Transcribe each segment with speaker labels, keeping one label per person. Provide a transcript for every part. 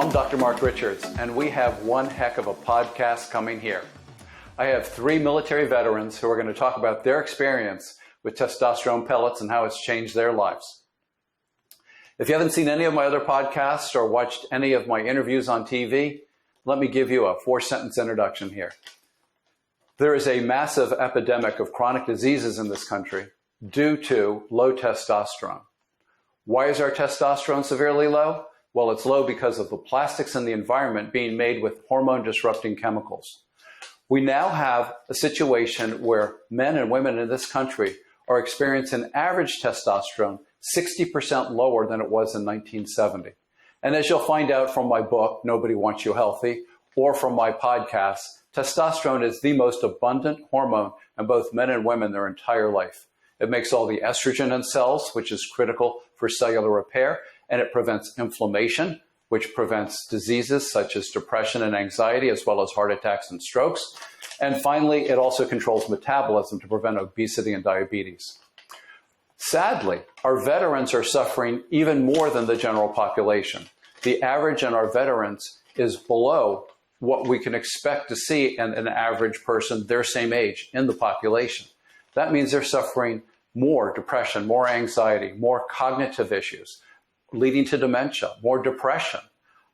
Speaker 1: I'm Dr. Mark Richards, and we have one heck of a podcast coming here. I have 3 military veterans who are going to talk about their experience with testosterone pellets and how it's changed their lives. If you haven't seen any of my other podcasts or watched any of my interviews on TV, let me give you a 4-sentence introduction here. There is a massive epidemic of chronic diseases in this country due to low testosterone. Why is our testosterone severely low? Well, it's low because of the plastics in the environment being made with hormone-disrupting chemicals. We now have a situation where men and women in this country are experiencing average testosterone 60% lower than it was in 1970. And as you'll find out from my book, Nobody Wants You Healthy, or from my podcast, testosterone is the most abundant hormone in both men and women their entire life. It makes all the estrogen in cells, which is critical for cellular repair, and it prevents inflammation, which prevents diseases such as depression and anxiety, as well as heart attacks and strokes. And finally, it also controls metabolism to prevent obesity and diabetes. Sadly, our veterans are suffering even more than the general population. The average in our veterans is below what we can expect to see in an average person their same age in the population. That means they're suffering more depression, more anxiety, more cognitive issues, leading to dementia, more depression.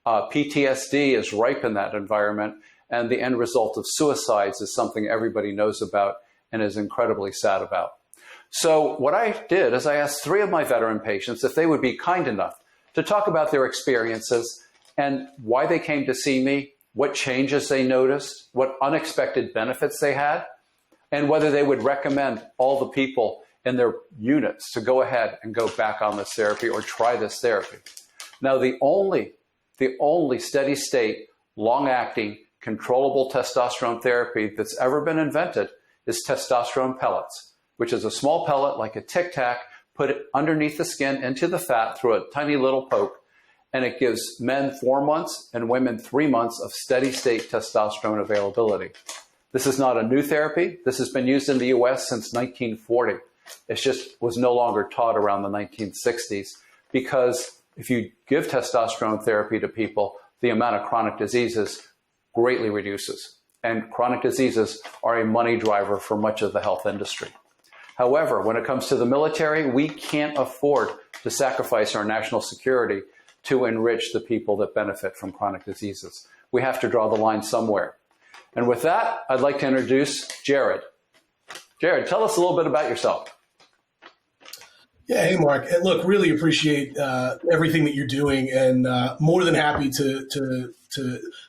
Speaker 1: PTSD is ripe in that environment, and the end result of suicides is something everybody knows about and is incredibly sad about. So what I did is I asked 3 of my veteran patients if they would be kind enough to talk about their experiences and why they came to see me, what changes they noticed, what unexpected benefits they had, and whether they would recommend all the people in their units to go ahead and go back on this therapy or try this therapy. Now, the only steady state, long-acting, controllable testosterone therapy that's ever been invented is testosterone pellets, which is a small pellet like a Tic Tac, put it underneath the skin into the fat through a tiny little poke, and it gives men 4 months and women 3 months of steady state testosterone availability. This is not a new therapy. This has been used in the US since 1940. It just was no longer taught around the 1960s because if you give testosterone therapy to people, the amount of chronic diseases greatly reduces. And chronic diseases are a money driver for much of the health industry. However, when it comes to the military, we can't afford to sacrifice our national security to enrich the people that benefit from chronic diseases. We have to draw the line somewhere. And with that, I'd like to introduce Jared. Jared, tell us a little bit about yourself.
Speaker 2: Yeah, hey, Mark. Look, really appreciate everything that you're doing, and more than happy to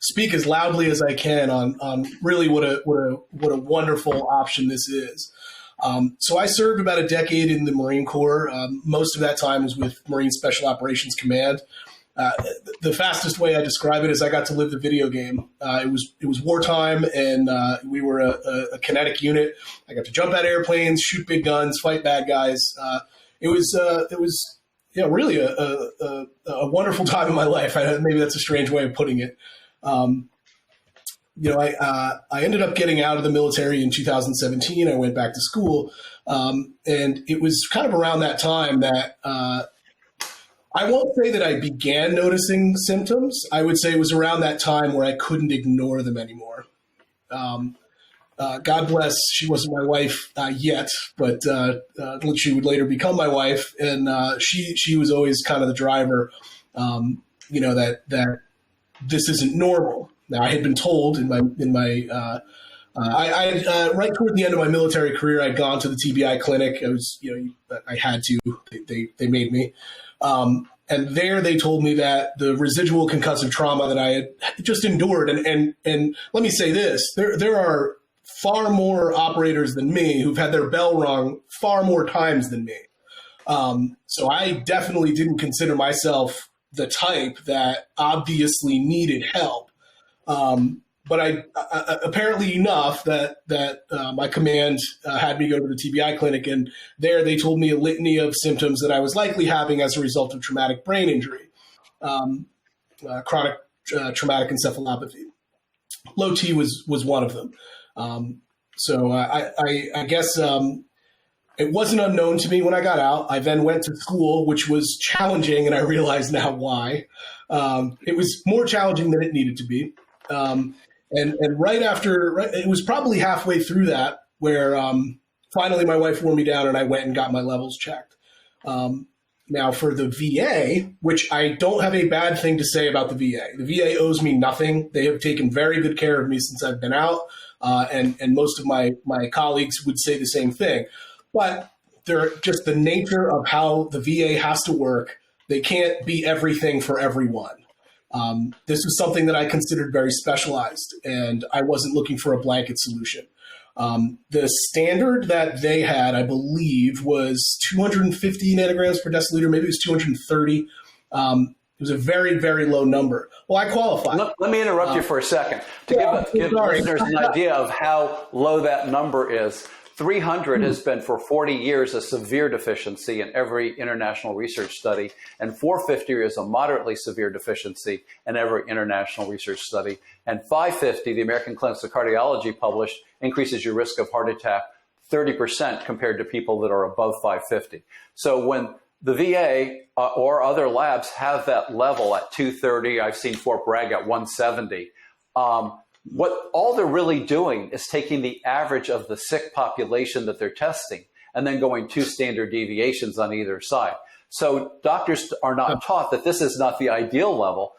Speaker 2: speak as loudly as I can on really what a wonderful option this is. So I served about a decade in the Marine Corps. Most of that time was with Marine Special Operations Command. The fastest way I describe it is I got to live the video game. It was wartime, and we were a kinetic unit. I got to jump out of airplanes, shoot big guns, fight bad guys. It was really a wonderful time in my life. Maybe that's a strange way of putting it. I ended up getting out of the military in 2017. I went back to school, and it was kind of around that time that I won't say that I began noticing symptoms. I would say it was around that time where I couldn't ignore them anymore. God bless, she wasn't my wife yet, but she would later become my wife, and she was always kind of the driver, that this isn't normal. Now, I had been told in my right toward the end of my military career, I'd gone to the TBI clinic. I had to. They made me. And there they told me that the residual concussive trauma that I had just endured, and let me say this, there are far more operators than me who've had their bell rung far more times than me. So I definitely didn't consider myself the type that obviously needed help. But I apparently enough that my command had me go to the TBI clinic, and there they told me a litany of symptoms that I was likely having as a result of traumatic brain injury, chronic traumatic encephalopathy. Low T was one of them. So I guess it wasn't unknown to me when I got out. I then went to school, which was challenging, and I realize now why. It was more challenging than it needed to be. And right after, it was probably halfway through that where finally my wife wore me down and I went and got my levels checked. Now for the VA, which I don't have a bad thing to say about the VA. The VA owes me nothing. They have taken very good care of me since I've been out. And most of my colleagues would say the same thing. But they're just the nature of how the VA has to work. They can't be everything for everyone. This was something that I considered very specialized, and I wasn't looking for a blanket solution. The standard that they had, I believe, was 250 nanograms per deciliter. Maybe it was 230. It was a very, very low number. Well, I qualify.
Speaker 1: Let me interrupt you for a second to give listeners an idea of how low that number is. 300 has been for 40 years a severe deficiency in every international research study, and 450 is a moderately severe deficiency in every international research study. And 550, the American Clinics of Cardiology published, increases your risk of heart attack 30% compared to people that are above 550. So when the VA or other labs have that level at 230, I've seen Fort Bragg at 170, what all they're really doing is taking the average of the sick population that they're testing and then going 2 standard deviations on either side. So doctors are not taught that this is not the ideal level,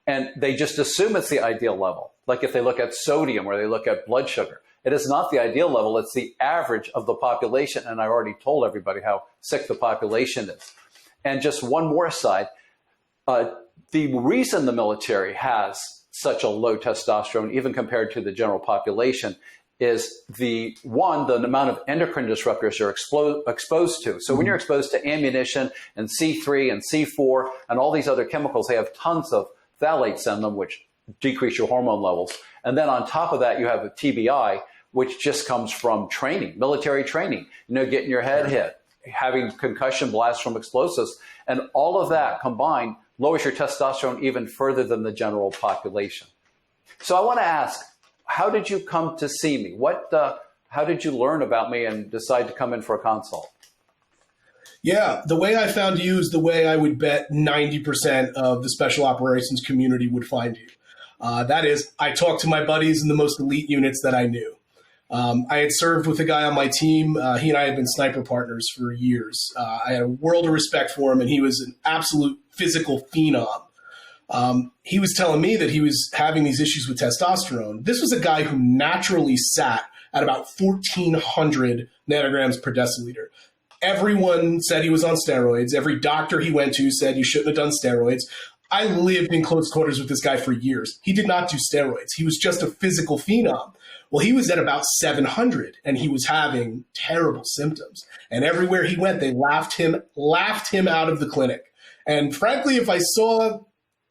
Speaker 1: and they just assume it's the ideal level. Like if they look at sodium or they look at blood sugar, it is not the ideal level. It's the average of the population. And I already told everybody how sick the population is. And just one more aside, the reason the military has such a low testosterone, even compared to the general population, is the amount of endocrine disruptors you're exposed to. So when you're exposed to ammunition and C3 and C4 and all these other chemicals, they have tons of phthalates in them, which decrease your hormone levels. And then on top of that, you have a TBI, which just comes from training, military training, getting your head hit, having concussion blasts from explosives. And all of that combined lowers your testosterone even further than the general population. So I want to ask, how did you come to see me? How did you learn about me and decide to come in for a consult?
Speaker 2: Yeah, the way I found you is the way I would bet 90% of the special operations community would find you. That is, I talked to my buddies in the most elite units that I knew. I had served with a guy on my team. He and I had been sniper partners for years. I had a world of respect for him, and he was an absolute physical phenom. He was telling me that he was having these issues with testosterone. This was a guy who naturally sat at about 1,400 nanograms per deciliter. Everyone said he was on steroids. Every doctor he went to said you shouldn't have done steroids. I lived in close quarters with this guy for years. He did not do steroids. He was just a physical phenom. Well, he was at about 700 and he was having terrible symptoms. And everywhere he went, they laughed him out of the clinic. And frankly, if I saw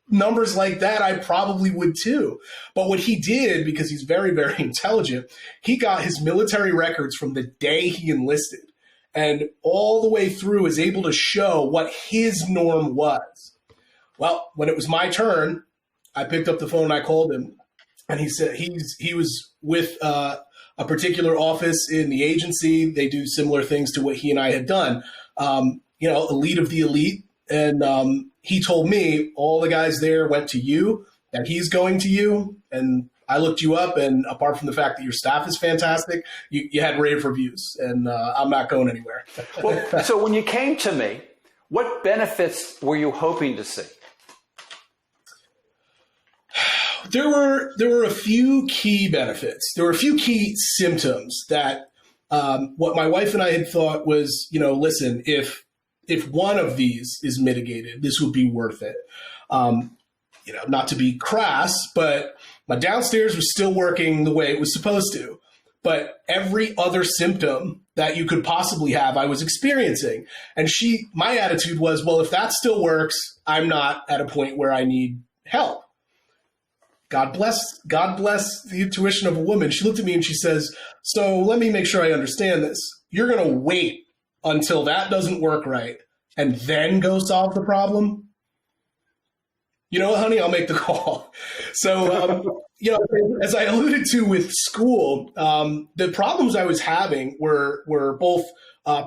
Speaker 2: numbers like that, I probably would too. But what he did, because he's very, very intelligent, he got his military records from the day he enlisted and all the way through is able to show what his norm was. Well, when it was my turn, I picked up the phone and I called him. And he said he was with a particular office in the agency. They do similar things to what he and I had done, elite of the elite. And he told me all the guys there went to you, that he's going to you. And I looked you up. And apart from the fact that your staff is fantastic, you had rave reviews. And I'm not going anywhere.
Speaker 1: Well, so when you came to me, what benefits were you hoping to see?
Speaker 2: There were a few key benefits. There were a few key symptoms that what my wife and I had thought was, listen, if one of these is mitigated, this would be worth it. Not to be crass, but my downstairs was still working the way it was supposed to. But every other symptom that you could possibly have, I was experiencing. And my attitude was, well, if that still works, I'm not at a point where I need help. God bless the intuition of a woman. She looked at me and she says, so let me make sure I understand this. You're going to wait until that doesn't work right and then go solve the problem? You know what, honey, I'll make the call. So, as I alluded to with school, the problems I was having were both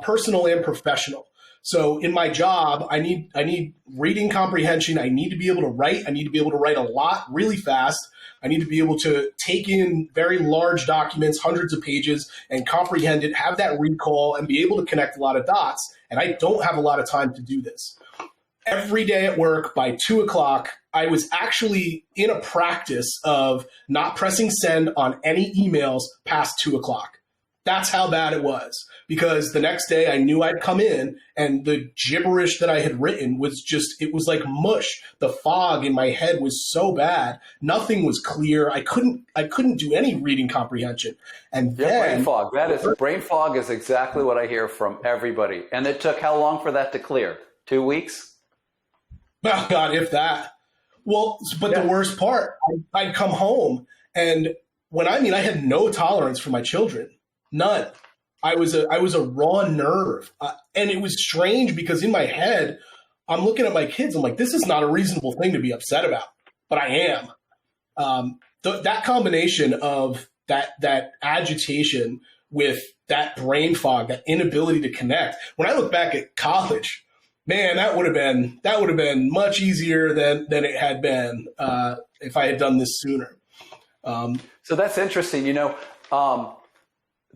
Speaker 2: personal and professional. So in my job, I need reading comprehension. I need to be able to write. I need to be able to write a lot really fast. I need to be able to take in very large documents, hundreds of pages, and comprehend it, have that recall, and be able to connect a lot of dots. And I don't have a lot of time to do this. Every day at work by 2 o'clock, I was actually in a practice of not pressing send on any emails past 2 o'clock. That's how bad it was, because the next day I knew I'd come in and the gibberish that I had written was it was like mush. The fog in my head was so bad. Nothing was clear. I couldn't do any reading comprehension. And then
Speaker 1: brain fog is exactly what I hear from everybody. And it took how long for that to clear? 2 weeks?
Speaker 2: Oh God, if that. Well, but the worst part, I'd come home and I had no tolerance for my children. None. I was a raw nerve. And it was strange because in my head, I'm looking at my kids. I'm like, this is not a reasonable thing to be upset about, but I am. That combination of that agitation with that brain fog, that inability to connect. When I look back at college, man, that would have been much easier than it had been if I had done this sooner.
Speaker 1: So that's interesting.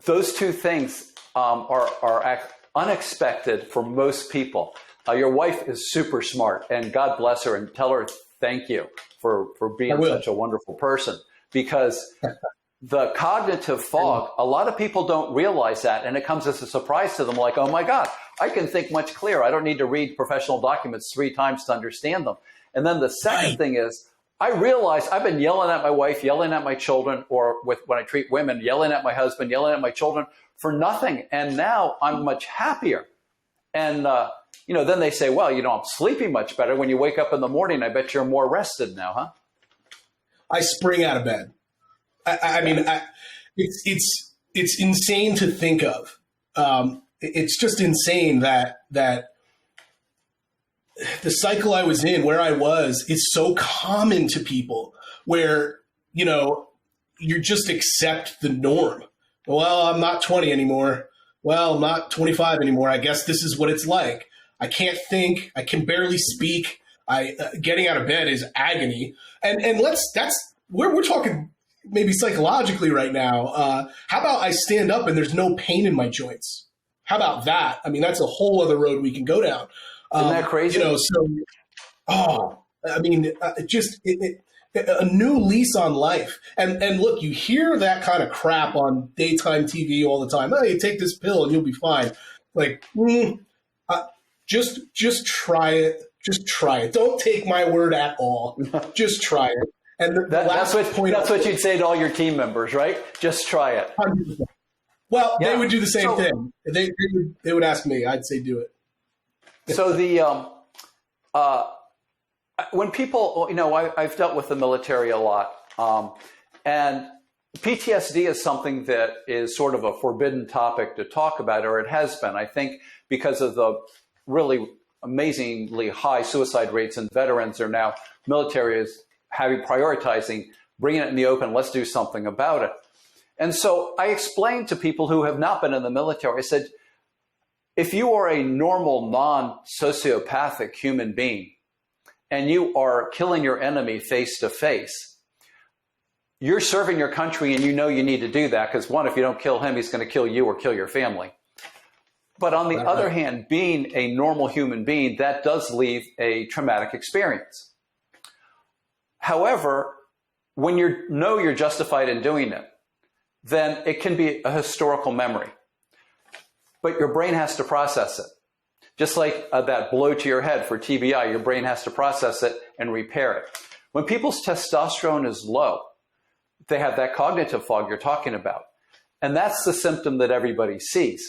Speaker 1: Those two things are unexpected for most people. Your wife is super smart, and God bless her, and tell her thank you for being such a wonderful person, because the cognitive fog, a lot of people don't realize that, and it comes as a surprise to them, like, oh my God, I can think much clearer. I don't need to read professional documents 3 times to understand them. And then the second thing is, I realize I've been yelling at my wife, yelling at my children, or when I treat women, yelling at my husband, yelling at my children for nothing. And now I'm much happier. And, then they say, well, I'm sleeping much better. When you wake up in the morning, I bet you're more rested now, huh?
Speaker 2: I spring out of bed. It's insane to think of. It's just insane that the cycle I was in, where I was, is so common to people, where, you just accept the norm. Well, I'm not 20 anymore. Well, I'm not 25 anymore. I guess this is what it's like. I can't think. I can barely speak. Getting out of bed is agony. And we're talking maybe psychologically right now. How about I stand up and there's no pain in my joints? How about that? That's a whole other road we can go down.
Speaker 1: Isn't that crazy?
Speaker 2: A new lease on life. And look, you hear that kind of crap on daytime TV all the time. Oh, you take this pill and you'll be fine. Like, just try it. Just try it. Don't take my word at all. Just try it. And
Speaker 1: that's what you'd say to all your team members, right? Just try it.
Speaker 2: 100%. Well, they would do the same thing. They would ask me. I'd say do it.
Speaker 1: So when people, I've dealt with the military a lot, and PTSD is something that is sort of a forbidden topic to talk about, or it has been, I think, because of the really amazingly high suicide rates in veterans. Are now military is prioritizing bringing it in the open. Let's do something about it. And so I explained to people who have not been in the military, I said, if you are a normal, non-sociopathic human being and you are killing your enemy face to face, you're serving your country and you need to do that because, one, if you don't kill him, he's going to kill you or kill your family. But on the other hand, being a normal human being, that does leave a traumatic experience. However, when you're justified in doing it, then it can be a historical memory. But your brain has to process it. Just like that blow to your head for TBI, your brain has to process it and repair it. When people's testosterone is low, they have that cognitive fog you're talking about. And that's the symptom that everybody sees.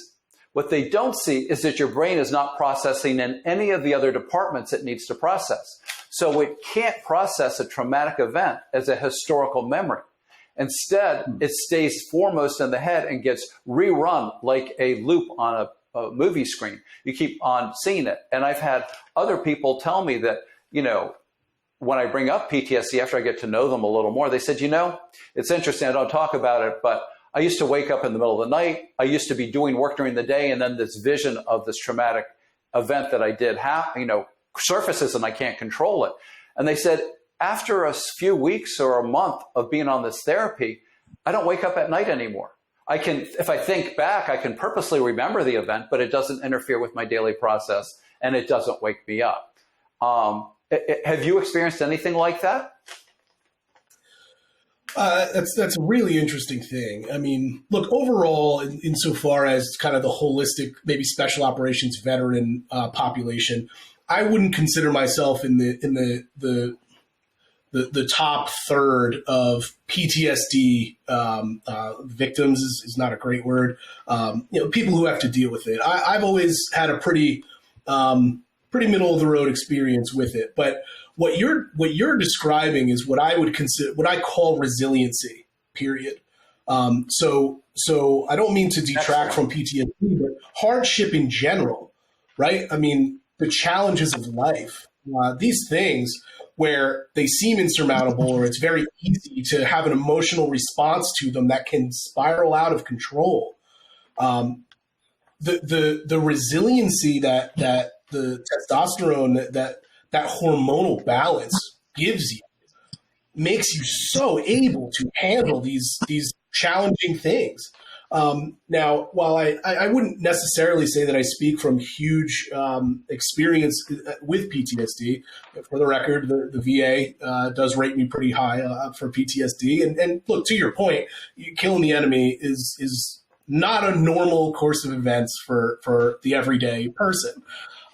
Speaker 1: What they don't see is that your brain is not processing in any of the other departments it needs to process. So it can't process a traumatic event as a historical memory. Instead, it stays foremost in the head and gets rerun like a loop on a movie screen. You keep on seeing it. And I've had other people tell me that, when I bring up PTSD, after I get to know them a little more, they said, it's interesting, I don't talk about it, but I used to wake up in the middle of the night. I used to be doing work during the day, and then this vision of this traumatic event that I did surfaces and I can't control it. And they said, after a few weeks or a month of being on this therapy, I don't wake up at night anymore. If I think back, I can purposely remember the event, but it doesn't interfere with my daily process and it doesn't wake me up. Have you experienced anything like that?
Speaker 2: That's a really interesting thing. I mean, look, overall, insofar as kind of the holistic, maybe special operations veteran population, I wouldn't consider myself in the top third of PTSD victims is not a great word. People who have to deal with it. I've always had a pretty middle of the road experience with it. But what you're describing is what I would consider, what I call resiliency. Period. So I don't mean to detract from PTSD, but hardship in general, right? I mean, the challenges of life, these things where they seem insurmountable or it's very easy to have an emotional response to them that can spiral out of control. The resiliency that the testosterone, that hormonal balance gives you makes you so able to handle these challenging things. Now, while I wouldn't necessarily say that I speak from huge experience with PTSD, for the record, the VA does rate me pretty high for PTSD. And look, to your point, killing the enemy is not a normal course of events for the everyday person.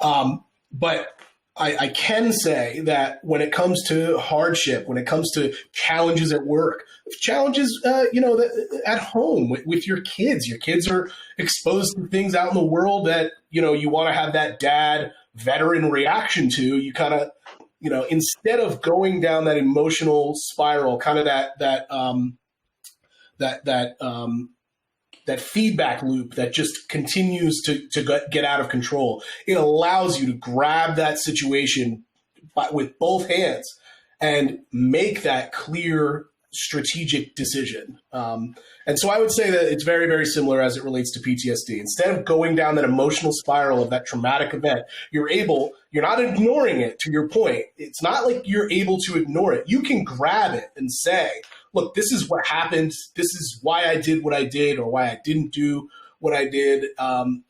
Speaker 2: But I can say that when it comes to hardship, when it comes to challenges at work, challenges, at home with your kids are exposed to things out in the world that, you want to have that dad veteran reaction to. You kind of, instead of going down that emotional spiral, kind of that feedback loop that just continues to get out of control. It allows you to grab that situation with both hands and make that clear strategic decision. And so I would say that it's very, very similar as it relates to PTSD. Instead of going down that emotional spiral of that traumatic event, you're not ignoring it, to your point. It's not like you're able to ignore it. You can grab it and say, look, this is what happened. This is why I did what I did or why I didn't do what I did, and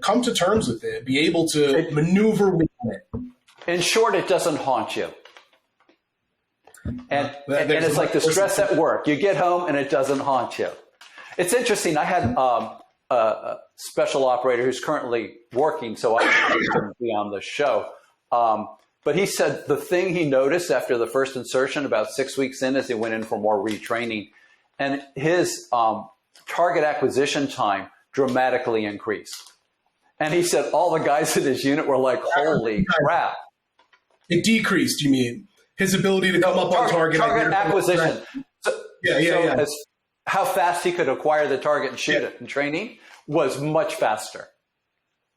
Speaker 2: come to terms with it, be able to maneuver with it.
Speaker 1: In short, it doesn't haunt you. And it's like the stress at work. You get home and it doesn't haunt you. It's interesting. I had a special operator who's currently working, so I can be on the show. But he said the thing he noticed after the first insertion, about 6 weeks in, as he went in for more retraining, and his target acquisition time dramatically increased. And he said all the guys in his unit were like, holy crap.
Speaker 2: It decreased, you mean? His ability to come up on target
Speaker 1: acquisition.
Speaker 2: Yeah.
Speaker 1: How fast he could acquire the target and shoot it in training was much faster.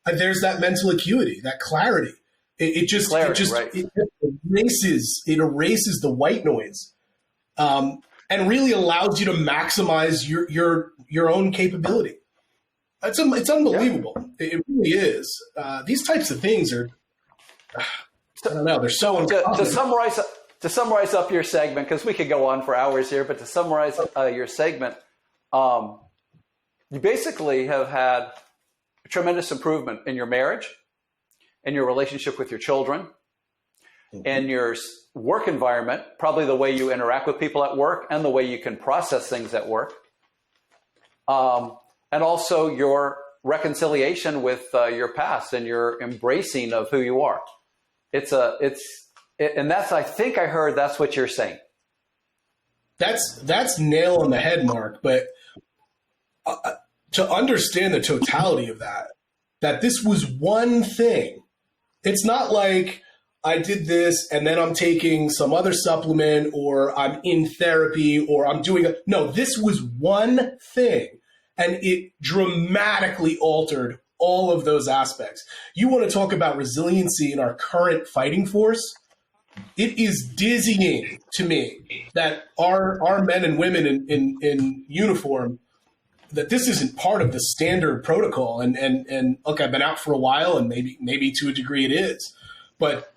Speaker 2: There's that mental acuity, that clarity. It erases the white noise, and really allows you to maximize your own capability. It's unbelievable. Yeah. It really is. These types of things are, I don't know, they're so uncommon. To summarize up your segment, because we could go on for hours here, but to summarize your segment, you basically have had a tremendous improvement in your marriage, in your relationship with your children, in your work environment, probably the way you interact with people at work and the way you can process things at work, and also your reconciliation with your past and your embracing of who you are. And that's, I think I heard that's what you're saying. That's nail on the head, Mark. But to understand the totality of that this was one thing. It's not like I did this and then I'm taking some other supplement or I'm in therapy or I'm doing no, this was one thing, and it dramatically altered all of those aspects. You want to talk about resiliency in our current fighting force? It is dizzying to me that our men and women in uniform, that this isn't part of the standard protocol. And look, I've been out for a while, and maybe to a degree it is, but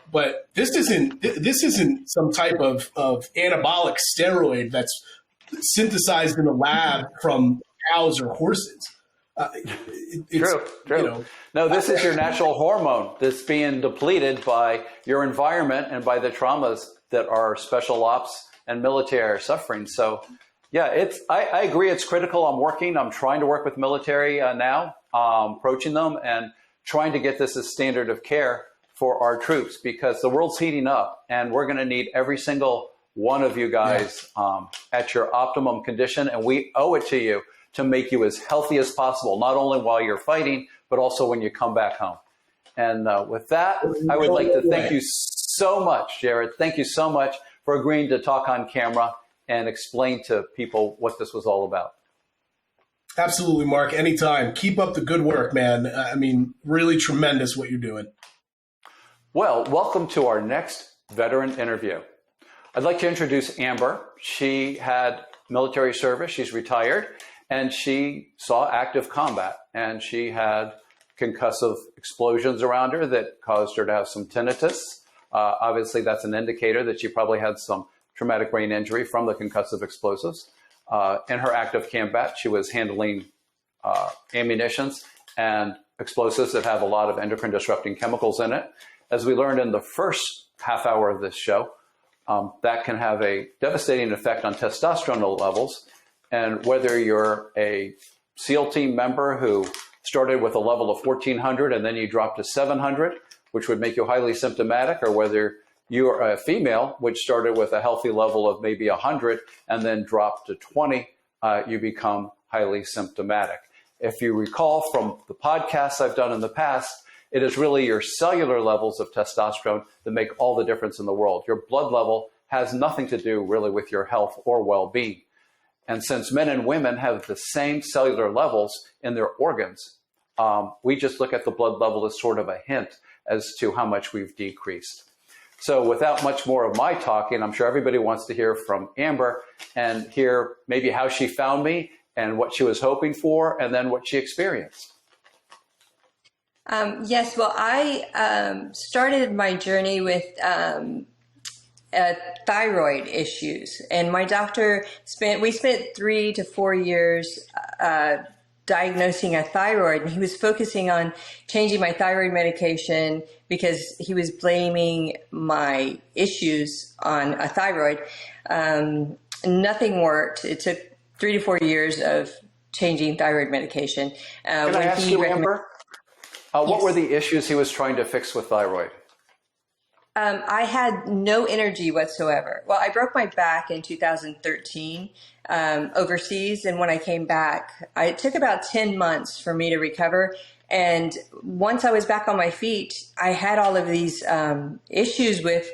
Speaker 2: this isn't some type of anabolic steroid that's synthesized in the lab from cows or horses.
Speaker 1: True. No, this is your natural hormone that's being depleted by your environment and by the traumas that our special ops and military are suffering. So, yeah, I agree. It's critical. I'm trying to work with military now, approaching them and trying to get this as standard of care for our troops, because the world's heating up and we're going to need every single one of you guys at your optimum condition. And we owe it to you to make you as healthy as possible, not only while you're fighting, but also when you come back home. And with that, I would like to thank you so much, Jared. Thank you so much for agreeing to talk on camera and explain to people what this was all about.
Speaker 2: Absolutely, Mark. Anytime. Keep up the good work, man. I mean, really tremendous what you're doing.
Speaker 1: Well, welcome to our next veteran interview. I'd like to introduce Amber. She had military service. She's retired, and she saw active combat, and she had concussive explosions around her that caused her to have some tinnitus. Obviously, that's an indicator that she probably had some traumatic brain injury from the concussive explosives. In her active combat, she was handling ammunitions and explosives that have a lot of endocrine disrupting chemicals in it. As we learned in the first half hour of this show, that can have a devastating effect on testosterone levels. And whether you're a SEAL team member who started with a level of 1400 and then you dropped to 700, which would make you highly symptomatic, or whether you are a female, which started with a healthy level of maybe 100 and then dropped to 20, you become highly symptomatic. If you recall from the podcasts I've done in the past, it is really your cellular levels of testosterone that make all the difference in the world. Your blood level has nothing to do really with your health or well-being. And since men and women have the same cellular levels in their organs, we just look at the blood level as sort of a hint as to how much we've decreased. So without much more of my talking, I'm sure everybody wants to hear from Amber and hear maybe how she found me and what she was hoping for, and then what she experienced.
Speaker 3: Yes, well, I started my journey with thyroid issues, and my doctor we spent 3 to 4 years diagnosing a thyroid, and he was focusing on changing my thyroid medication because he was blaming my issues on a thyroid. Nothing worked. It took 3 to 4 years of changing thyroid medication.
Speaker 1: Can I ask you, Amber? What were the issues he was trying to fix with thyroid?
Speaker 3: I had no energy whatsoever. Well, I broke my back in 2013 overseas, and when I came back, it took about 10 months for me to recover. And once I was back on my feet, I had all of these issues with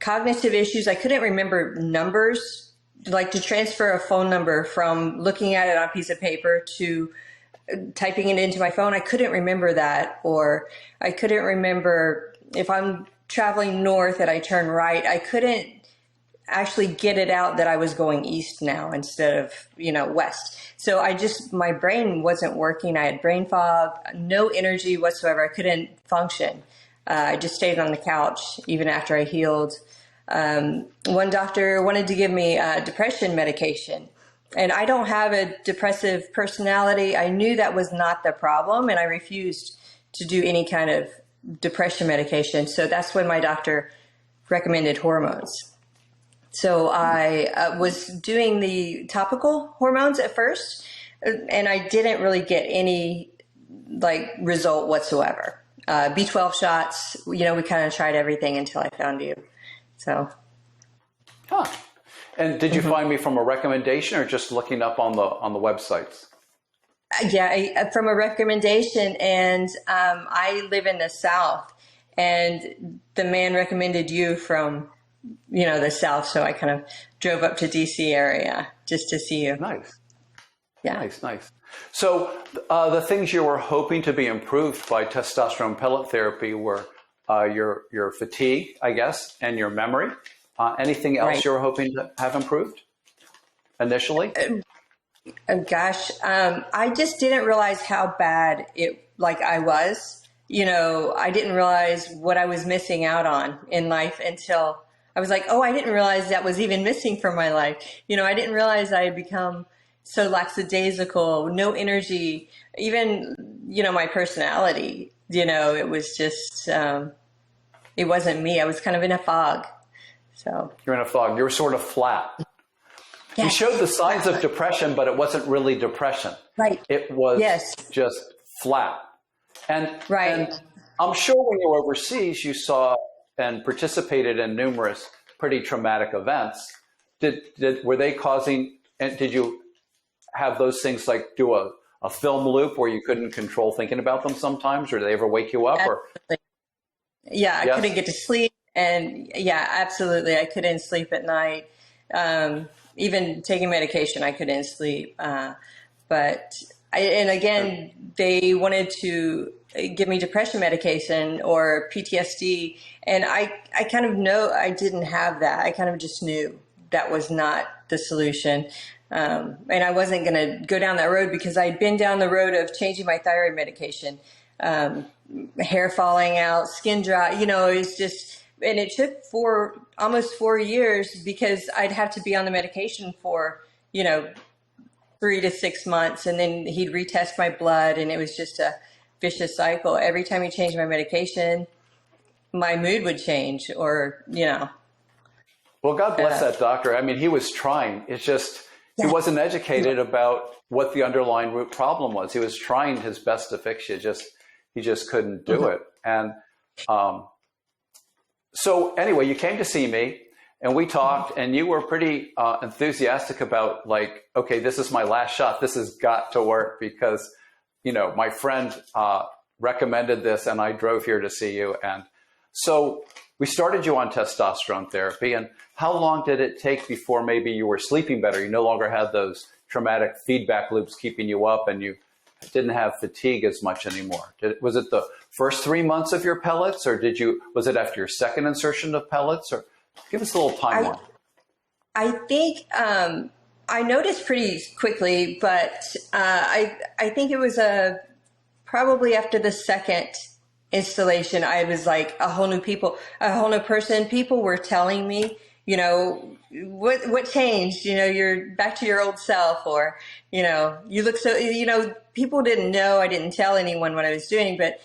Speaker 3: cognitive issues. I couldn't remember numbers, like to transfer a phone number from looking at it on a piece of paper to typing it into my phone. I couldn't remember that, or I couldn't remember if I'm traveling north and I turn right, I couldn't actually get it out that I was going east now instead of, west. So my brain wasn't working. I had brain fog, no energy whatsoever. I couldn't function. I just stayed on the couch even after I healed. One doctor wanted to give me depression medication, and I don't have a depressive personality. I knew that was not the problem, and I refused to do any kind of depression medication. So that's when my doctor recommended hormones. So I was doing the topical hormones at first, and I didn't really get any result whatsoever. B12 shots, we kind of tried everything until I found you. So.
Speaker 1: Huh. And did you find me from a recommendation or just looking up on the websites?
Speaker 3: Yeah, from a recommendation, and I live in the South, and the man recommended you from, the South, so I kind of drove up to DC area just to see you.
Speaker 1: Nice.
Speaker 3: Yeah.
Speaker 1: Nice. So the things you were hoping to be improved by testosterone pellet therapy were your fatigue, I guess, and your memory. Anything else you were hoping to have improved initially?
Speaker 3: Oh, gosh, I just didn't realize how bad I was. I didn't realize what I was missing out on in life until I was like, oh, I didn't realize that was even missing from my life. I didn't realize I had become so lackadaisical, no energy, even, my personality, it was just, it wasn't me. I was kind of in a fog. So
Speaker 1: You're in a fog. You're sort of flat.
Speaker 3: yes.
Speaker 1: You showed the signs of depression, but it wasn't really depression.
Speaker 3: Right.
Speaker 1: It was
Speaker 3: Yes.
Speaker 1: just flat. And,
Speaker 3: Right.
Speaker 1: and I'm sure when you were overseas, you saw and participated in numerous pretty traumatic events. Were they causing, and did you have those things like do a film loop where you couldn't control thinking about them sometimes, or did they ever wake you up? Or
Speaker 3: yeah, I
Speaker 1: yes?
Speaker 3: couldn't get to sleep. And yeah, absolutely. I couldn't sleep at night. Even taking medication, I couldn't sleep. And again, they wanted to give me depression medication or PTSD. And I kind of know I didn't have that. I kind of just knew that was not the solution. And I wasn't going to go down that road because I'd been down the road of changing my thyroid medication, hair falling out, skin dry, it's just, and it took almost 4 years because I'd have to be on the medication for, 3 to 6 months. And then he'd retest my blood, and it was just a vicious cycle. Every time he changed my medication, my mood would change or.
Speaker 1: Well, God bless that doctor. I mean, he was trying. It's just, he wasn't educated about what the underlying root problem was. He was trying his best to fix you. He just couldn't do it. And so anyway, you came to see me and we talked, and you were pretty enthusiastic about like, okay, this is my last shot. This has got to work because, my friend recommended this and I drove here to see you. And so we started you on testosterone therapy. And how long did it take before maybe you were sleeping better? You no longer had those traumatic feedback loops keeping you up, and you didn't have fatigue as much anymore. Was it the first 3 months of your pellets, or was it after your second insertion of pellets? Or give us a little timeline.
Speaker 3: I think I noticed pretty quickly, but I think it was probably after the second installation, I was like a whole new person. People were telling me, what changed? You're back to your old self, or, you look so, people didn't know. I didn't tell anyone what I was doing, but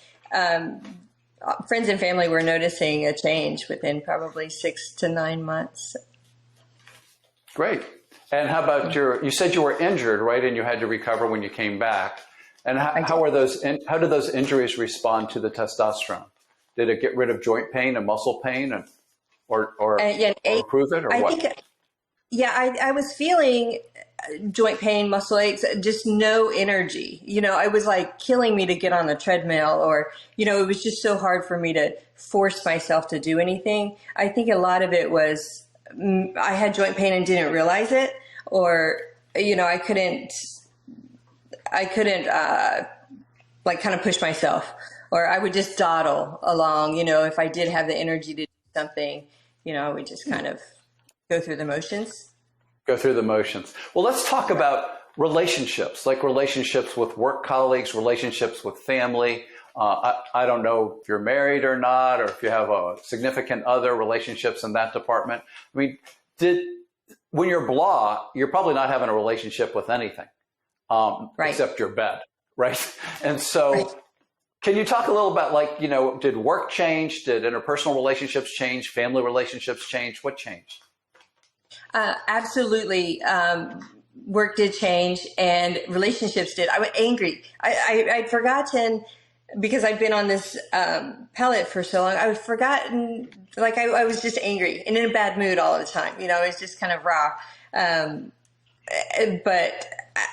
Speaker 3: friends and family were noticing a change within probably 6 to 9 months.
Speaker 1: Great. And how about you said you were injured, right? And you had to recover when you came back. And how did those injuries respond to the testosterone? Did it get rid of joint pain and muscle pain or improve it, or what?
Speaker 3: I was feeling joint pain, muscle aches, just no energy. I was like killing me to get on the treadmill, or, it was just so hard for me to force myself to do anything. I think a lot of it was I had joint pain and didn't realize it, or, I couldn't like kind of push myself, or I would just dawdle along, if I did have the energy to do something, I would just kind of go through the motions. Well, let's talk about relationships, like relationships with work colleagues, relationships with family. I don't know if you're married or not, or if you have a significant other, relationships in that department. I mean, when you're blah, you're probably not having a relationship with anything, right, except your bed, right? And so right. Can you talk a little about, like, did work change? Did interpersonal relationships change? Family relationships change? What changed? Absolutely. Work did change and relationships did. I was angry. I'd forgotten, because I'd been on this pellet for so long, I was forgotten, like I was just angry and in a bad mood all the time. It was just kind of raw. But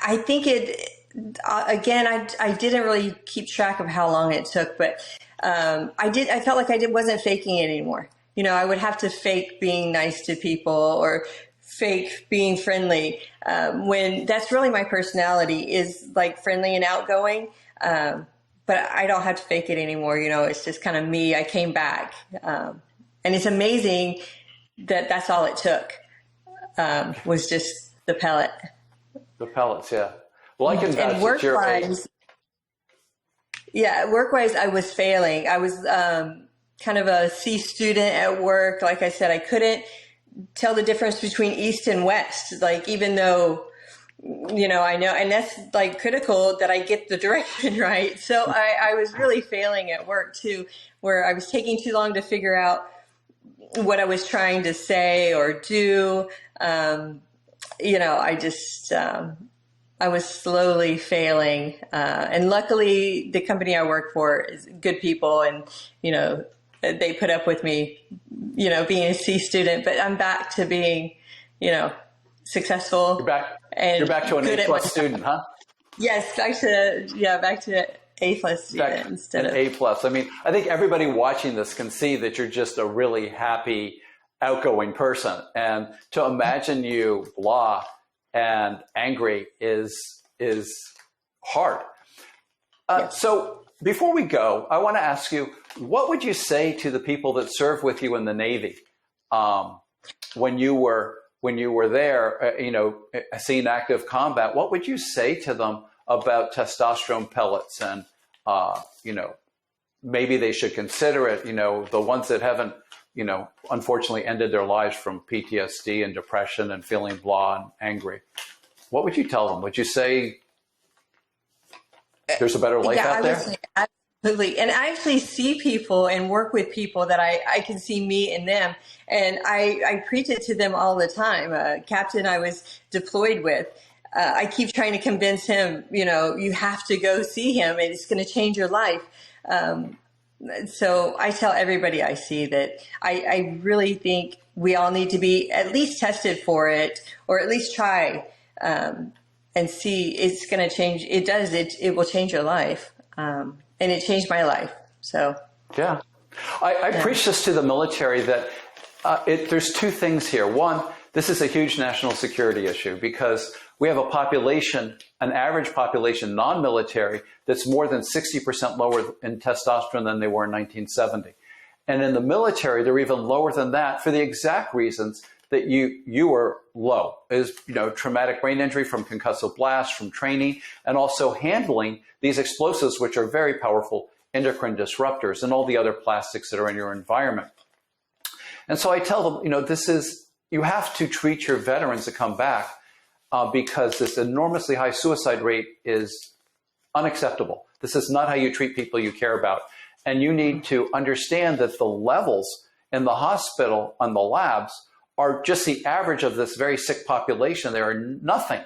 Speaker 3: I think again, I didn't really keep track of how long it took, but I felt like I wasn't faking it anymore. I would have to fake being nice to people or fake being friendly, when that's really my personality, is like friendly and outgoing. But I don't have to fake it anymore. It's just kind of me. I came back. And it's amazing that that's all it took, was just the pellet.
Speaker 1: The pellets, yeah. Well, I can vouch
Speaker 3: And
Speaker 1: that you're
Speaker 3: work-wise, yeah, work-wise, I was failing. I was kind of a C student at work. Like I said, I couldn't tell the difference between East and West. Like, even though, I know, and that's like critical that I get the direction right. So I was really failing at work too, where I was taking too long to figure out what I was trying to say or do. I was slowly failing. And luckily the company I work for is good people, and, they put up with me, being a C student, but I'm back to being, successful.
Speaker 1: You're back to an A+ student, huh?
Speaker 3: Yes, back to A+ student instead of
Speaker 1: A+. I mean, I think everybody watching this can see that you're just a really happy, outgoing person. And to imagine you blah and angry is hard.
Speaker 3: Yes.
Speaker 1: So before we go, I want to ask you, what would you say to the people that served with you in the Navy when you were there, seeing active combat? What would you say to them about testosterone pellets, and maybe they should consider it? The ones that haven't, unfortunately ended their lives from PTSD and depression and feeling blah and angry. What would you tell them? Would you say there's a better life out there?
Speaker 3: I would say absolutely. And I actually see people and work with people that I can see me in them. And I preach it to them all the time. Captain I was deployed with, I keep trying to convince him, you have to go see him and it's going to change your life. So I tell everybody I see that I really think we all need to be at least tested for it, or at least try and see. It's going to change. It does. It will change your life. And it changed my life. So
Speaker 1: yeah, I preach this to the military that there's two things here. One, this is a huge national security issue because we have a population, an average population, non-military, that's more than 60% lower in testosterone than they were in 1970. And in the military, they're even lower than that for the exact reasons that you were low, is traumatic brain injury from concussive blast, from training, and also handling these explosives, which are very powerful endocrine disruptors, and all the other plastics that are in your environment. And so I tell them, you have to treat your veterans that come back because this enormously high suicide rate is unacceptable. This is not how you treat people you care about. And you need to understand that the levels in the hospital and the labs are just the average of this very sick population. They are nothing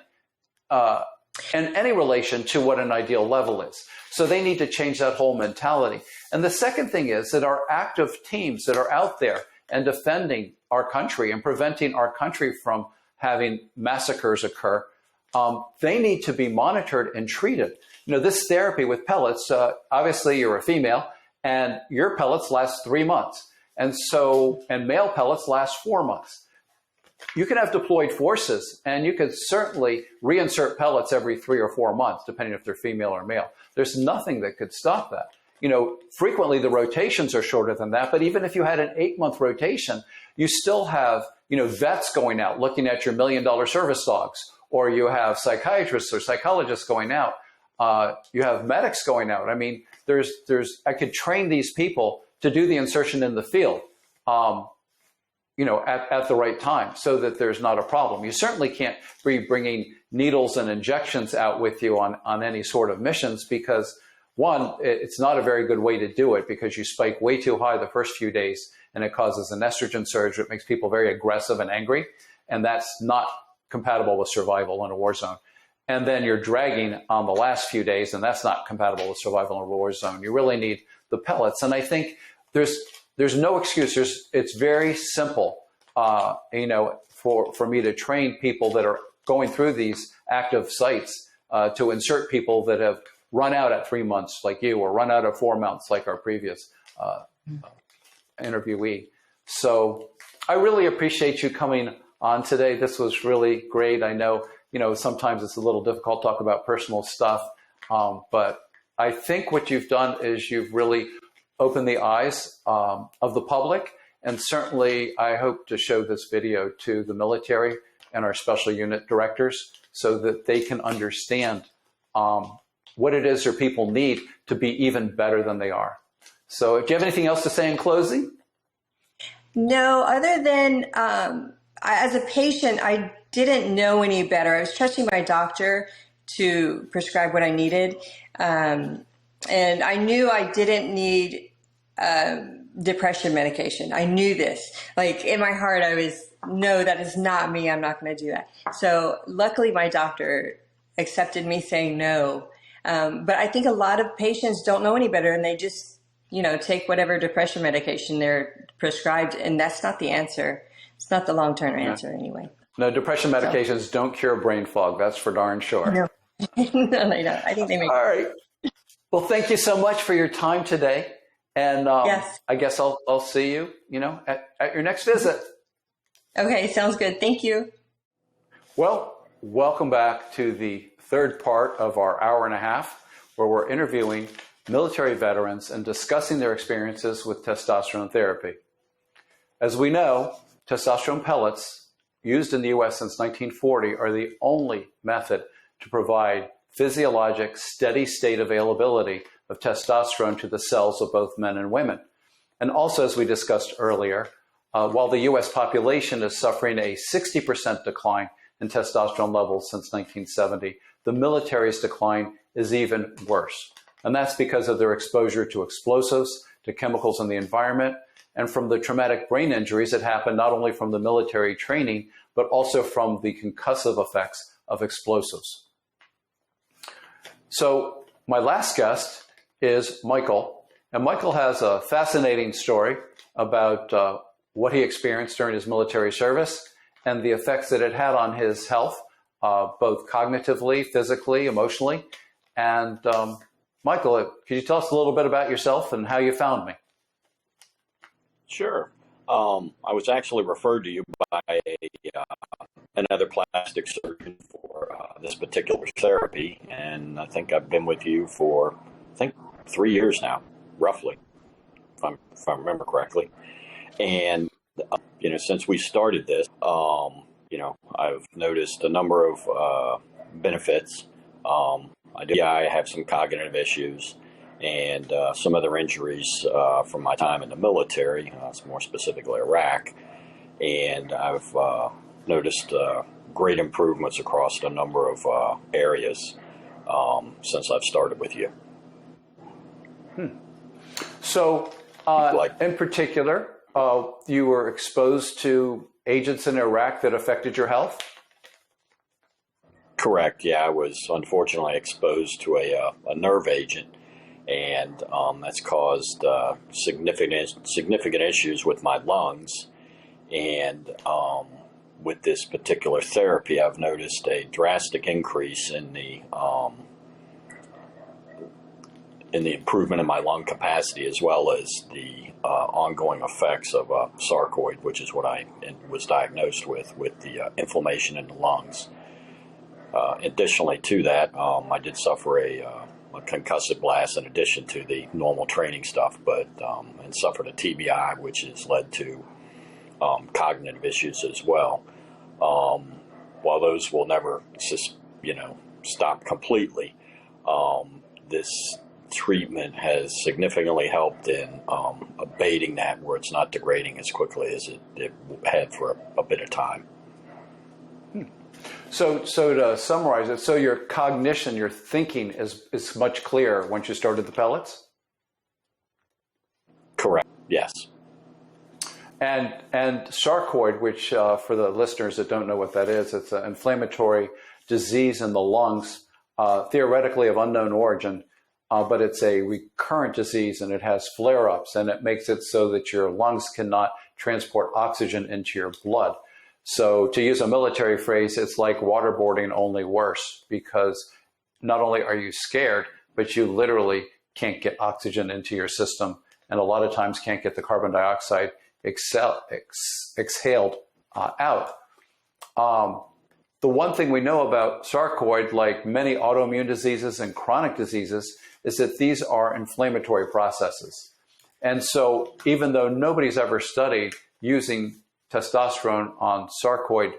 Speaker 1: in any relation to what an ideal level is. So they need to change that whole mentality. And the second thing is that our active teams that are out there and defending our country and preventing our country from having massacres occur, they need to be monitored and treated. This therapy with pellets, obviously you're a female and your pellets last 3 months. And male pellets last 4 months. You can have deployed forces and you could certainly reinsert pellets every 3 or 4 months, depending if they're female or male. There's nothing that could stop that. Frequently the rotations are shorter than that, but even if you had an 8-month rotation, you still have, vets going out looking at your $1 million service dogs, or you have psychiatrists or psychologists going out. You have medics going out. I mean, I could train these people to do the insertion in the field, at the right time so that there's not a problem. You certainly can't be bringing needles and injections out with you on any sort of missions because, one, it's not a very good way to do it because you spike way too high the first few days and it causes an estrogen surge that makes people very aggressive and angry. And that's not compatible with survival in a war zone. And then you're dragging on the last few days, and that's not compatible with survival in a war zone. You really need the pellets. And I think there's no excuse. It's very simple, for me to train people that are going through these active sites to insert people that have run out at 3 months like you, or run out at 4 months like our previous interviewee. So I really appreciate you coming on today. This was really great. I know, sometimes it's a little difficult to talk about personal stuff, but I think what you've done is you've really opened the eyes of the public. And certainly I hope to show this video to the military and our special unit directors so that they can understand what it is their people need to be even better than they are. So do you have anything else to say in closing?
Speaker 3: No, other than as a patient, I didn't know any better. I was trusting my doctor to prescribe what I needed. And I knew I didn't need depression medication. I knew this. Like in my heart, I was, no, that is not me. I'm not going to do that. So luckily, my doctor accepted me saying no. But I think a lot of patients don't know any better, and they just, take whatever depression medication they're prescribed, and that's not the answer. It's not the long-term answer anyway.
Speaker 1: No, depression medications don't cure brain fog. That's for darn sure.
Speaker 3: No, no, they don't. I think they make.
Speaker 1: All right. Well, thank you so much for your time today. And
Speaker 3: yes.
Speaker 1: I guess I'll see you, at your next visit.
Speaker 3: Okay, sounds good. Thank you.
Speaker 1: Well, welcome back to the third part of our hour and a half, where we're interviewing military veterans and discussing their experiences with testosterone therapy. As we know, testosterone pellets used in the U.S. since 1940 are the only method to provide physiologic, steady state availability of testosterone to the cells of both men and women. And also, as we discussed earlier, while the U.S. population is suffering a 60% decline in testosterone levels since 1970, the military's decline is even worse. And that's because of their exposure to explosives, to chemicals in the environment, and from the traumatic brain injuries that happen not only from the military training, but also from the concussive effects of explosives. So my last guest is Michael, and Michael has a fascinating story about what he experienced during his military service and the effects that it had on his health, both cognitively, physically, emotionally. And Michael, could you tell us a little bit about yourself and how you found me?
Speaker 4: Sure. I was actually referred to you by another plastic surgeon for this particular therapy, and I think I've been with you for 3 years now, roughly, if I remember correctly. And since we started this, I've noticed a number of benefits. I have some cognitive issues and some other injuries from my time in the military, more specifically Iraq. And I've noticed great improvements across a number of areas since I've started with you.
Speaker 1: So, in particular, you were exposed to agents in Iraq that affected your health?
Speaker 4: Correct. Yeah, I was unfortunately exposed to a nerve agent, and that's caused significant issues with my lungs. And with this particular therapy, I've noticed a drastic increase in the improvement in my lung capacity, as well as the ongoing effects of sarcoid, which is what I was diagnosed with the inflammation in the lungs. Additionally to that, I did suffer a concussive blast in addition to the normal training stuff, and suffered a TBI, which has led to cognitive issues as well. While those will never, stop completely, this treatment has significantly helped in abating that, where it's not degrading as quickly as it had for a bit of time.
Speaker 1: So to summarize it, so your cognition, your thinking is much clearer once you started the pellets?
Speaker 4: Correct, yes.
Speaker 1: And sarcoid, which for the listeners that don't know what that is, it's an inflammatory disease in the lungs, theoretically of unknown origin, but it's a recurrent disease, and it has flare-ups, and it makes it so that your lungs cannot transport oxygen into your blood. So to use a military phrase, it's like waterboarding, only worse, because not only are you scared, but you literally can't get oxygen into your system, and a lot of times can't get the carbon dioxide exhaled out. The one thing we know about sarcoid, like many autoimmune diseases and chronic diseases, is that these are inflammatory processes. And so even though nobody's ever studied using testosterone on sarcoid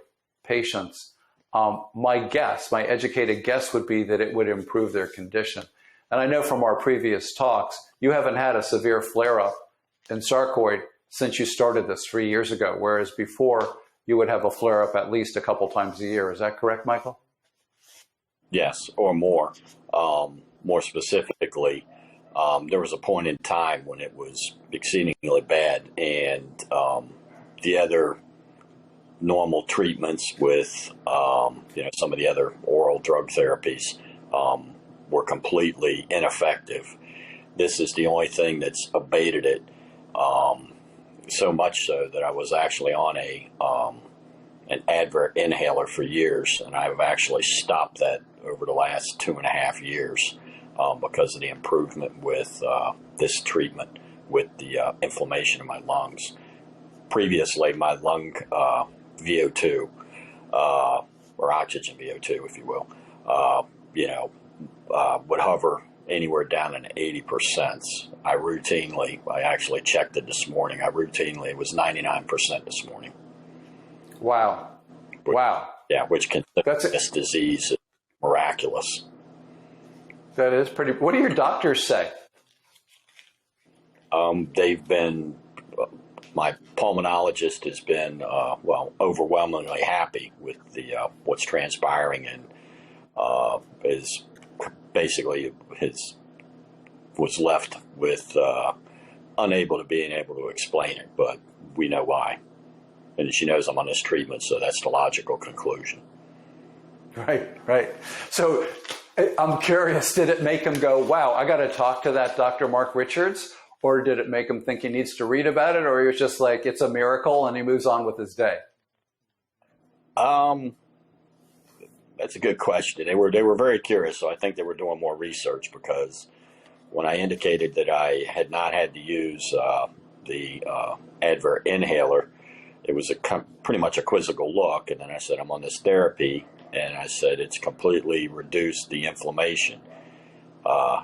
Speaker 1: patients, my educated guess would be that it would improve their condition. And I know from our previous talks, you haven't had a severe flare-up in sarcoid since you started this 3 years ago, whereas before you would have a flare-up at least a couple times a year. Is that correct, Michael?
Speaker 4: Yes, or more. More specifically, there was a point in time when it was exceedingly bad, and the other normal treatments with some of the other oral drug therapies were completely ineffective. This is the only thing that's abated it, so much so that I was actually on an Advair inhaler for years, and I've actually stopped that over the last 2.5 years because of the improvement with this treatment with the inflammation in my lungs. Previously, my lung VO2, or oxygen VO2, if you will, would hover anywhere down in 80%. I actually checked it this morning. It was 99% this morning.
Speaker 1: Wow. Wow.
Speaker 4: Yeah, which considers this disease is miraculous.
Speaker 1: That is pretty. What do your doctors say? My pulmonologist has been, overwhelmingly happy with what's transpiring, and is basically was left with unable to explain it, but we know why. And she knows I'm on this treatment, so that's the logical conclusion. Right. So I'm curious, did it make him go, wow, I got to talk to that Dr. Mark Richards? Or did it make him think he needs to read about it? Or he was just like, it's a miracle, and he moves on with his day?
Speaker 4: That's a good question. They were very curious, so I think they were doing more research, because when I indicated that I had not had to use the Advair inhaler, it was pretty much a quizzical look. And then I said, I'm on this therapy, and I said it's completely reduced the inflammation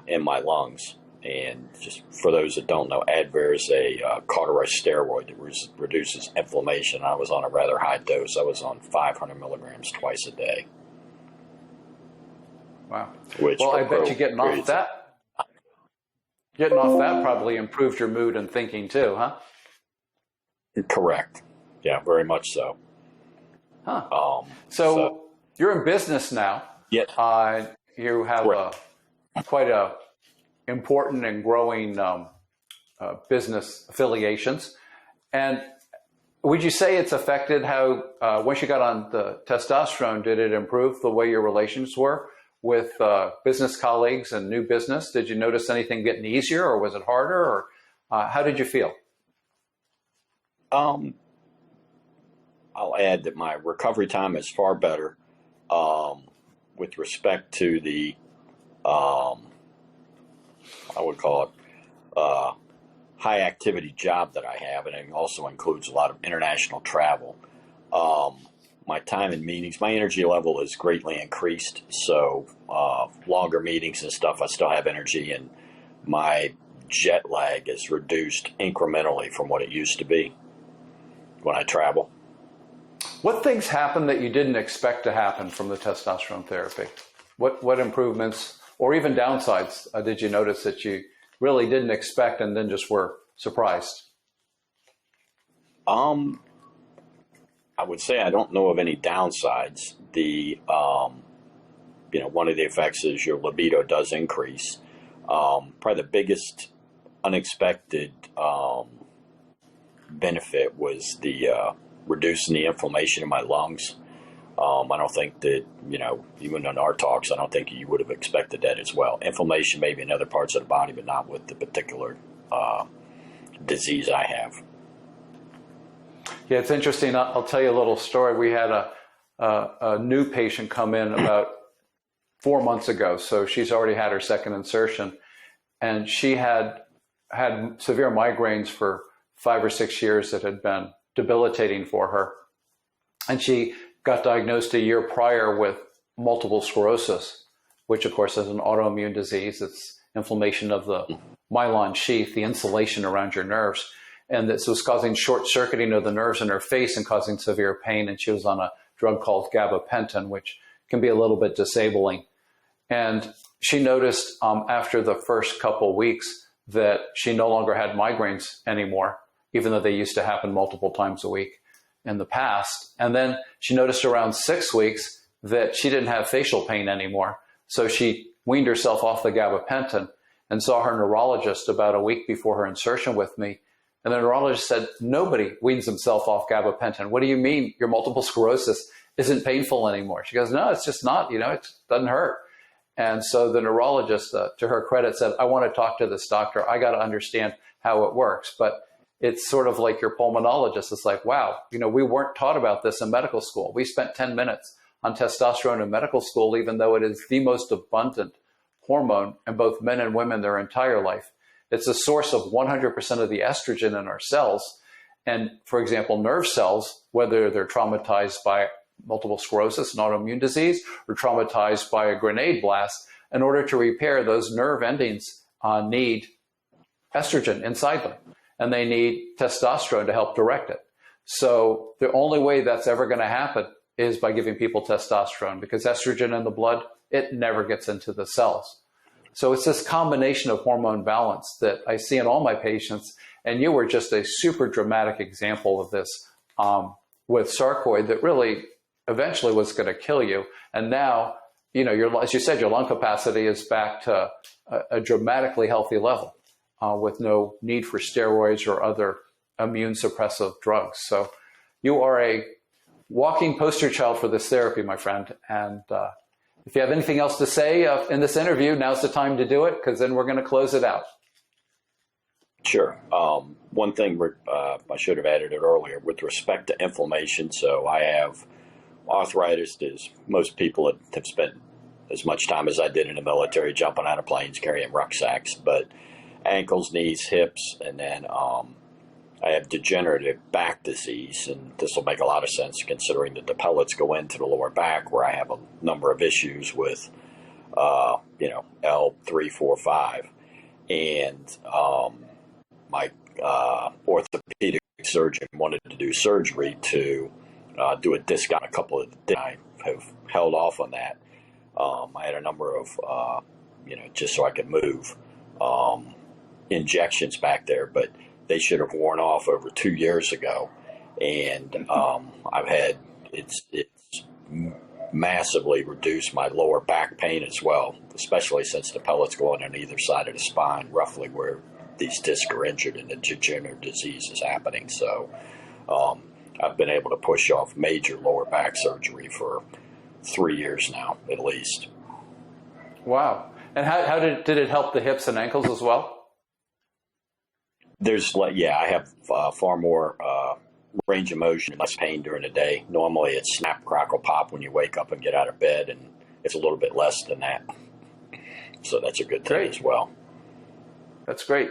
Speaker 4: in my lungs. And just for those that don't know, Advair is a corticosteroid that reduces inflammation. I was on a rather high dose. I was on 500 milligrams twice a day.
Speaker 1: Wow. Well, I bet you getting off that probably improved your mood and thinking too, huh?
Speaker 4: Correct. Yeah, very much so.
Speaker 1: Huh. So you're in business now.
Speaker 4: Yes.
Speaker 1: You have quite a important and growing business affiliations. And would you say it's affected how, once you got on the testosterone, did it improve the way your relations were with business colleagues and new business? Did you notice anything getting easier, or was it harder, or how did you feel?
Speaker 4: I'll add that my recovery time is far better with respect to the I would call it high activity job that I have, and it also includes a lot of international travel. My time in meetings, my energy level is greatly increased, so longer meetings and stuff, I still have energy, and my jet lag is reduced incrementally from what it used to be when I travel.
Speaker 1: What things happened that you didn't expect to happen from the testosterone therapy? What improvements or even downsides did you notice that you really didn't expect and then just were surprised?
Speaker 4: I would say I don't know of any downsides. One of the effects is your libido does increase. Probably the biggest unexpected benefit was the reducing the inflammation in my lungs. I don't think that, even in our talks, I don't think you would have expected that as well. Inflammation maybe in other parts of the body, but not with the particular disease I have.
Speaker 1: Yeah, it's interesting. I'll tell you a little story. We had a new patient come in about 4 months ago. So she's already had her second insertion, and she had severe migraines for 5 or 6 years that had been debilitating for her. And she got diagnosed a year prior with multiple sclerosis, which of course is an autoimmune disease. It's inflammation of the myelin sheath, the insulation around your nerves. And this was causing short circuiting of the nerves in her face and causing severe pain. And she was on a drug called gabapentin, which can be a little bit disabling. And she noticed after the first couple weeks that she no longer had migraines anymore, even though they used to happen multiple times a week in the past. And then she noticed around 6 weeks that she didn't have facial pain anymore. So she weaned herself off the gabapentin and saw her neurologist about a week before her insertion with me. And the neurologist said, nobody weans himself off gabapentin. What do you mean your multiple sclerosis isn't painful anymore? She goes, no, it's just not, it doesn't hurt. And so the neurologist, to her credit, said, I want to talk to this doctor. I got to understand how it works. But it's sort of like your pulmonologist. It's like, wow, we weren't taught about this in medical school. We spent 10 minutes on testosterone in medical school, even though it is the most abundant hormone in both men and women their entire life. It's a source of 100% of the estrogen in our cells. And for example, nerve cells, whether they're traumatized by multiple sclerosis, an autoimmune disease, or traumatized by a grenade blast, in order to repair, those nerve endings need estrogen inside them, and they need testosterone to help direct it. So the only way that's ever going to happen is by giving people testosterone, because estrogen in the blood, it never gets into the cells. So it's this combination of hormone balance that I see in all my patients, and you were just a super dramatic example of this with sarcoid that really eventually was going to kill you. And now, as you said, your lung capacity is back to a dramatically healthy level with no need for steroids or other immune suppressive drugs. So you are a walking poster child for this therapy, my friend. And if you have anything else to say in this interview, now's the time to do it, because then we're going to close it out.
Speaker 4: Sure. One thing I should have added it earlier with respect to inflammation. So I have arthritis, as most people have spent as much time as I did in the military jumping out of planes, carrying rucksacks, but ankles, knees, hips, and then I have degenerative back disease, and this will make a lot of sense considering that the pellets go into the lower back, where I have a number of issues with, L3, 4, 5. And my orthopedic surgeon wanted to do surgery to do a disc on a couple of the I have held off on that. I had a number of, just so I could move, injections back there, but they should have worn off over 2 years ago. And I've had, it's massively reduced my lower back pain as well, especially since the pellets go on either side of the spine, roughly where these discs are injured and the degenerative disease is happening. So I've been able to push off major lower back surgery for 3 years now, at least.
Speaker 1: Wow. And how did it help the hips and ankles as well?
Speaker 4: I have far more range of motion and less pain during the day. Normally it's snap, crackle, pop when you wake up and get out of bed, and it's a little bit less than that. So that's a good thing as well. That's
Speaker 1: great.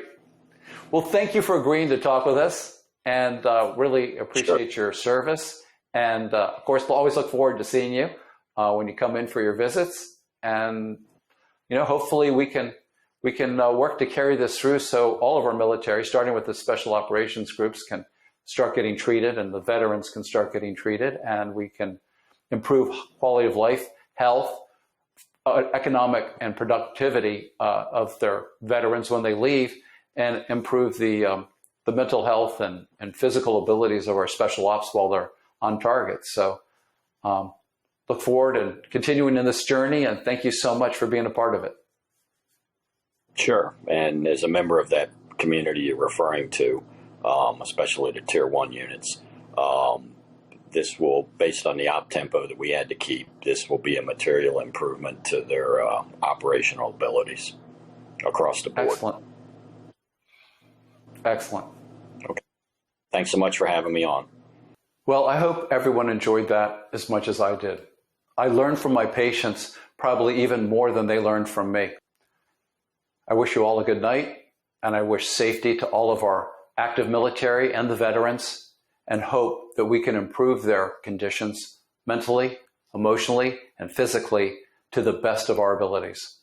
Speaker 1: Well, thank you for agreeing to talk with us, and really appreciate your service. And of course, we'll always look forward to seeing you when you come in for your visits. And, hopefully we can work to carry this through so all of our military, starting with the special operations groups, can start getting treated, and the veterans can start getting treated, and we can improve quality of life, health, economic and productivity of their veterans when they leave, and improve the mental health and physical abilities of our special ops while they're on target. So look forward and continuing in this journey, and thank you so much for being a part of it.
Speaker 4: Sure. And as a member of that community you're referring to, especially the Tier 1 units, this will, based on the op tempo that we had to keep, this will be a material improvement to their operational abilities across the board.
Speaker 1: Excellent.
Speaker 4: Okay. Thanks so much for having me on.
Speaker 1: Well, I hope everyone enjoyed that as much as I did. I learned from my patients probably even more than they learned from me. I wish you all a good night, and I wish safety to all of our active military and the veterans, and hope that we can improve their conditions mentally, emotionally, and physically to the best of our abilities.